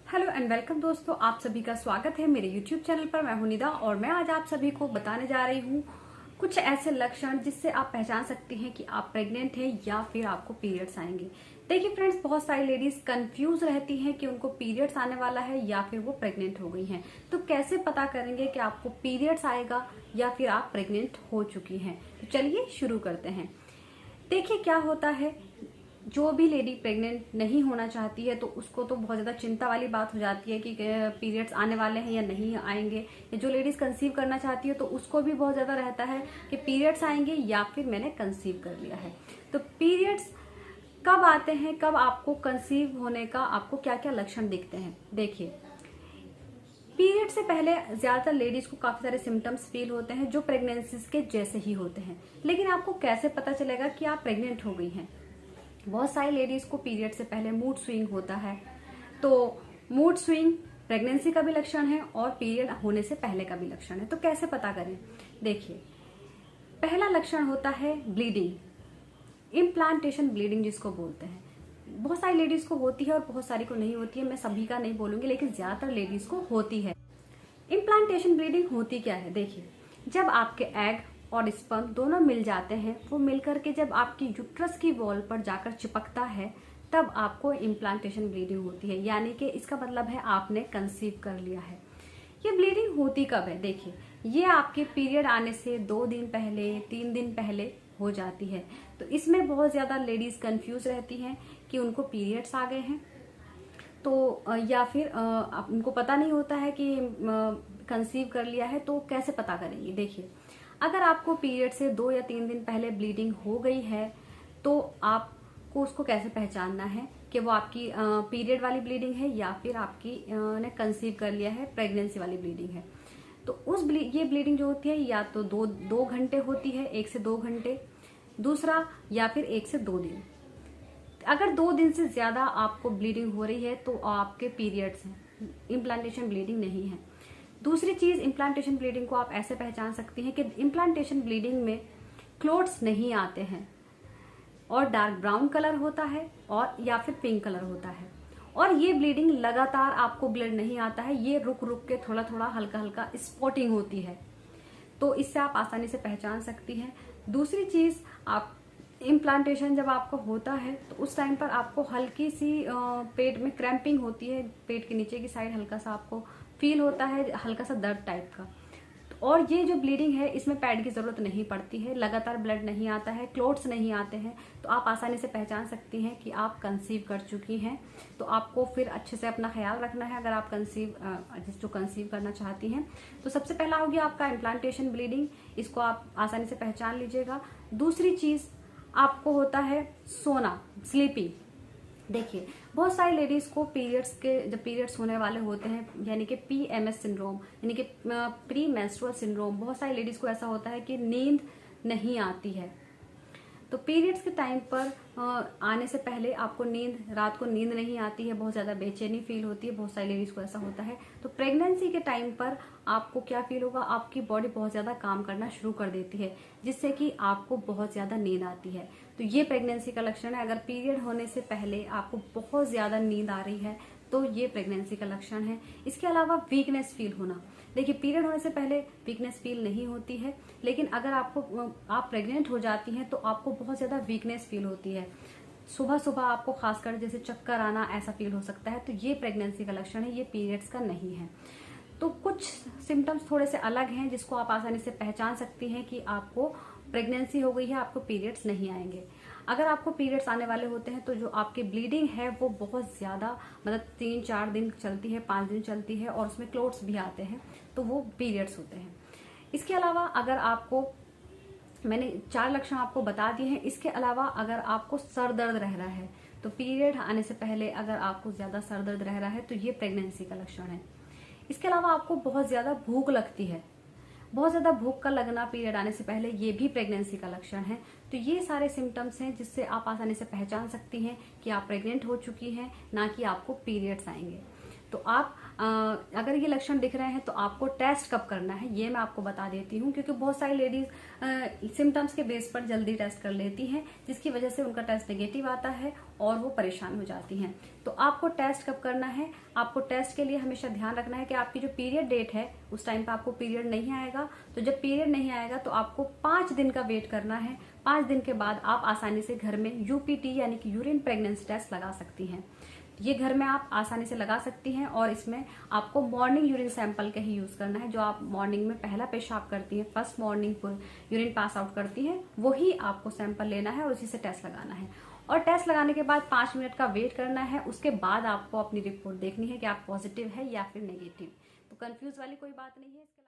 Hello and welcome दोस्तों, आप सभी का स्वागत है मेरे YouTube चैनल पर। मैं हूं निदा और मैं आज आप सभी को बताने जा रही हूं कुछ ऐसे लक्षण जिससे आप पहचान सकते हैं कि आप प्रेग्नेंट हैं या फिर आपको पीरियड्स आएंगे। देखिए फ्रेंड्स, बहुत सारी लेडीज कंफ्यूज रहती हैं कि उनको पीरियड्स आने वाला है या फिर वो प्रेग्नेंट हो गई हैं। तो कैसे पता करेंगे कि आपको पीरियड्स आएगा या फिर आप प्रेग्नेंट हो चुकी हैं। तो चलिए शुरू करते हैं। देखिए क्या होता है, जो भी लेडी प्रेग्नेंट नहीं होना चाहती है तो उसको तो बहुत ज़्यादा चिंता वाली बात हो जाती है कि पीरियड्स आने वाले हैं या नहीं आएंगे। या जो लेडीज कंसीव करना चाहती है तो उसको भी बहुत ज़्यादा रहता है कि पीरियड्स आएंगे या फिर मैंने कंसीव कर लिया है। तो पीरियड्स कब आते हैं, कब आपको कंसीव होने का आपको क्या क्या लक्षण दिखते हैं। देखिए, पीरियड से पहले ज्यादातर लेडीज को काफी सारे सिम्टम्स फील होते हैं जो प्रेगनेंसी के जैसे ही होते हैं। लेकिन आपको कैसे पता चलेगा कि आप प्रेग्नेंट हो गई हैं। बहुत सारी लेडीज को पीरियड से पहले मूड स्विंग होता है। तो मूड स्विंग प्रेगनेंसी का भी लक्षण है और पीरियड होने से पहले का भी लक्षण है। तो कैसे पता करें। देखिए, पहला लक्षण होता है ब्लीडिंग, इम्प्लांटेशन ब्लीडिंग जिसको बोलते हैं। बहुत सारी लेडीज को होती है और बहुत सारी को नहीं होती है। मैं सभी का नहीं बोलूंगी, लेकिन ज्यादातर लेडीज को होती है। इम्प्लांटेशन ब्लीडिंग होती क्या है। देखिए, जब आपके एग और स्पर्म दोनों मिल जाते हैं, वो मिलकर के जब आपकी यूट्रस की वॉल पर जाकर चिपकता है, तब आपको इम्प्लांटेशन ब्लीडिंग होती है। यानी कि इसका मतलब है आपने कंसीव कर लिया है। ये ब्लीडिंग होती कब है। देखिए, ये आपके पीरियड आने से 2 दिन पहले, 3 दिन पहले हो जाती है। तो इसमें बहुत ज्यादा लेडीज कंफ्यूज रहती हैं कि उनको पीरियड्स आ गए हैं, तो या फिर उनको पता नहीं होता है कि कंसीव कर लिया है। तो कैसे पता करेंगे। देखिए, अगर आपको पीरियड से 2 या 3 दिन पहले ब्लीडिंग हो गई है तो आपको उसको कैसे पहचानना है कि वो आपकी पीरियड वाली ब्लीडिंग है या फिर आपकी ने कंसीव कर लिया है, प्रेगनेंसी वाली ब्लीडिंग है। तो ये ब्लीडिंग जो होती है या तो दो घंटे होती है, 1 से 2 घंटे, दूसरा या फिर 1 से 2 दिन। अगर 2 दिन से ज्यादा आपको ब्लीडिंग हो रही है तो आपके पीरियड्स हैं, इम्प्लांटेशन ब्लीडिंग नहीं है। दूसरी चीज, इम्प्लांटेशन ब्लीडिंग को आप ऐसे पहचान सकती हैं कि इम्प्लांटेशन ब्लीडिंग में क्लोट्स नहीं आते हैं और डार्क ब्राउन कलर होता है और या फिर पिंक कलर होता है। और ये ब्लीडिंग लगातार आपको ब्लड नहीं आता है, ये रुक रुक के थोड़ा थोड़ा हल्का हल्का स्पॉटिंग होती है। तो इससे आप आसानी से पहचान सकती हैं। दूसरी चीज, आप इम्प्लांटेशन जब आपको होता है तो उस टाइम पर आपको हल्की सी पेट में क्रैम्पिंग होती है। पेट के नीचे की साइड हल्का सा आपको फील होता है, हल्का सा दर्द टाइप का। और ये जो ब्लीडिंग है, इसमें पैड की जरूरत नहीं पड़ती है, लगातार ब्लड नहीं आता है, क्लोट्स नहीं आते हैं। तो आप आसानी से पहचान सकती हैं कि आप कंसीव कर चुकी हैं। तो आपको फिर अच्छे से अपना ख्याल रखना है अगर आप कंसीव करना चाहती हैं। तो सबसे पहला हो गया आपका इम्प्लांटेशन ब्लीडिंग, इसको आप आसानी से पहचान लीजिएगा। दूसरी चीज आपको होता है सोना, स्लीपिंग। देखिए, बहुत सारी लेडीज को जब पीरियड्स होने वाले होते हैं, यानी कि PMS सिंड्रोम, यानी कि प्री मेंस्ट्रुअल सिंड्रोम, बहुत सारी लेडीज को ऐसा होता है कि नींद नहीं आती है। तो पीरियड्स के टाइम पर आने से पहले आपको रात को नींद नहीं आती है, बहुत ज्यादा बेचैनी फील होती है। बहुत सारी लेडीज को ऐसा होता है। तो प्रेगनेंसी के टाइम पर आपको क्या फील होगा, आपकी बॉडी बहुत ज्यादा काम करना शुरू कर देती है, जिससे कि आपको बहुत ज्यादा नींद आती है। तो ये प्रेगनेंसी का लक्षण है। अगर पीरियड होने से पहले आपको बहुत ज्यादा नींद आ रही है तो ये प्रेगनेंसी का लक्षण है। इसके अलावा वीकनेस फील होना। देखिए, पीरियड होने से पहले वीकनेस फील नहीं होती है, लेकिन अगर आप प्रेग्नेंट हो जाती हैं तो आपको बहुत ज्यादा वीकनेस फील होती है। सुबह सुबह आपको खासकर जैसे चक्कर आना, ऐसा फील हो सकता है। तो ये प्रेगनेंसी का लक्षण है, ये पीरियड्स का नहीं है। तो कुछ सिम्टम्स थोड़े से अलग हैं जिसको आप आसानी से पहचान सकती हैं कि आपको प्रेगनेंसी हो गई है, आपको पीरियड्स नहीं आएंगे। अगर आपको पीरियड्स आने वाले होते हैं तो जो आपकी ब्लीडिंग है वो बहुत ज्यादा, मतलब 3-4 दिन चलती है, 5 दिन चलती है और उसमें क्लोट्स भी आते हैं, तो वो पीरियड्स होते हैं। इसके अलावा अगर आपको, मैंने 4 लक्षण आपको बता दिए हैं। इसके अलावा अगर आपको सर दर्द रह रहा है, तो पीरियड आने से पहले अगर आपको ज्यादा सर दर्द रह रहा है तो ये प्रेगनेंसी का लक्षण है। इसके अलावा आपको बहुत ज्यादा भूख लगती है, बहुत ज्यादा भूख का लगना पीरियड आने से पहले, ये भी प्रेगनेंसी का लक्षण है। तो ये सारे सिम्टम्स हैं जिससे आप आसानी से पहचान सकती हैं कि आप प्रेग्नेंट हो चुकी हैं, ना कि आपको पीरियड्स आएंगे। तो आप अगर ये लक्षण दिख रहे हैं तो आपको टेस्ट कब करना है ये मैं आपको बता देती हूँ, क्योंकि बहुत सारी लेडीज सिम्टम्स के बेस पर जल्दी टेस्ट कर लेती हैं, जिसकी वजह से उनका टेस्ट नेगेटिव आता है और वो परेशान हो जाती हैं। तो आपको टेस्ट कब करना है, आपको टेस्ट के लिए हमेशा ध्यान रखना है कि आपकी जो पीरियड डेट है उस टाइम पे आपको पीरियड नहीं आएगा। तो जब पीरियड नहीं आएगा तो आपको 5 दिन का वेट करना है। 5 दिन के बाद आप आसानी से घर में यूपीटी यानी कि यूरिन प्रेगनेंसी टेस्ट लगा सकती हैं। ये घर में आप आसानी से लगा सकती हैं और इसमें आपको मॉर्निंग यूरिन सैंपल का ही यूज करना है। जो आप मॉर्निंग में पहला पेशाब करती हैं, first morning urine pass out करती हैं, वही आपको सैंपल लेना है और उसी से टेस्ट लगाना है। और टेस्ट लगाने के बाद 5 मिनट का वेट करना है। उसके बाद आपको अपनी रिपोर्ट देखनी है कि आप पॉजिटिव है या फिर नेगेटिव। तो कंफ्यूज वाली कोई बात नहीं है।